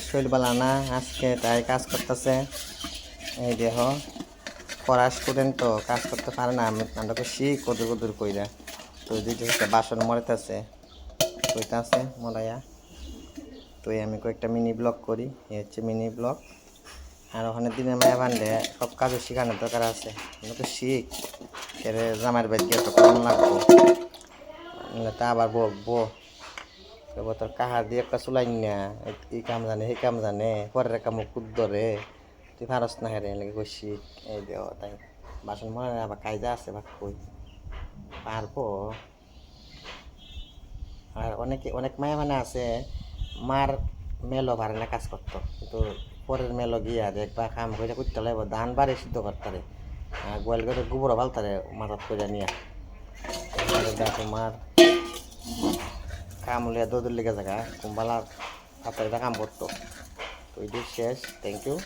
শরীর বালা না আজকে তাই কাজ করতেছে। এই দেহ পড়া স্টুডেন্ট তো কাজ করতে পারে না, আমরা খুশি কদুর কদুর কইরা। তো দিদি হচ্ছে বাসন মরেতেছে, কইতাছে মরাইয়া। তো আমি কয়েকটা মিনি ব্লগ করি, এই হচ্ছে মিনি ব্লগ। আর ওখানে দিনের মায়া বান্ধে সব কাজও শেখানোর দরকার আছে। আমরা তো শিখ এরে জামাইয়ের বাড়ি গিয়ে তো কম লাগবো, তা আবার বকবো তোর কাহার দিয়ে একটা চুলাই না, এই কাম জানে সেই কাম জানে, পরের কাম কুদ্দরে তুই পারস না হেরে লাগে কইছি। এই দেও তাই বাসন মনে আবার কায়দা আছে বা কই পারবো। আর অনেক মায়া মানে আছে মার মেলো পারে না কাজ করতো, কিন্তু পরের মেলো গিয়া দেখবা কাম করে করতে লাগবো, ধান বাড়ি সিদ্ধ করতারে, গোয়াল করে গোবর ফালতারে মাথাত করে নিয়া। তোমার কাম লিয়া দৌড় লেগে জায়গা কুম্বালা তাড়াতাড়ি কাম করতো। তো এই শেষ, থ্যাংক ইউ।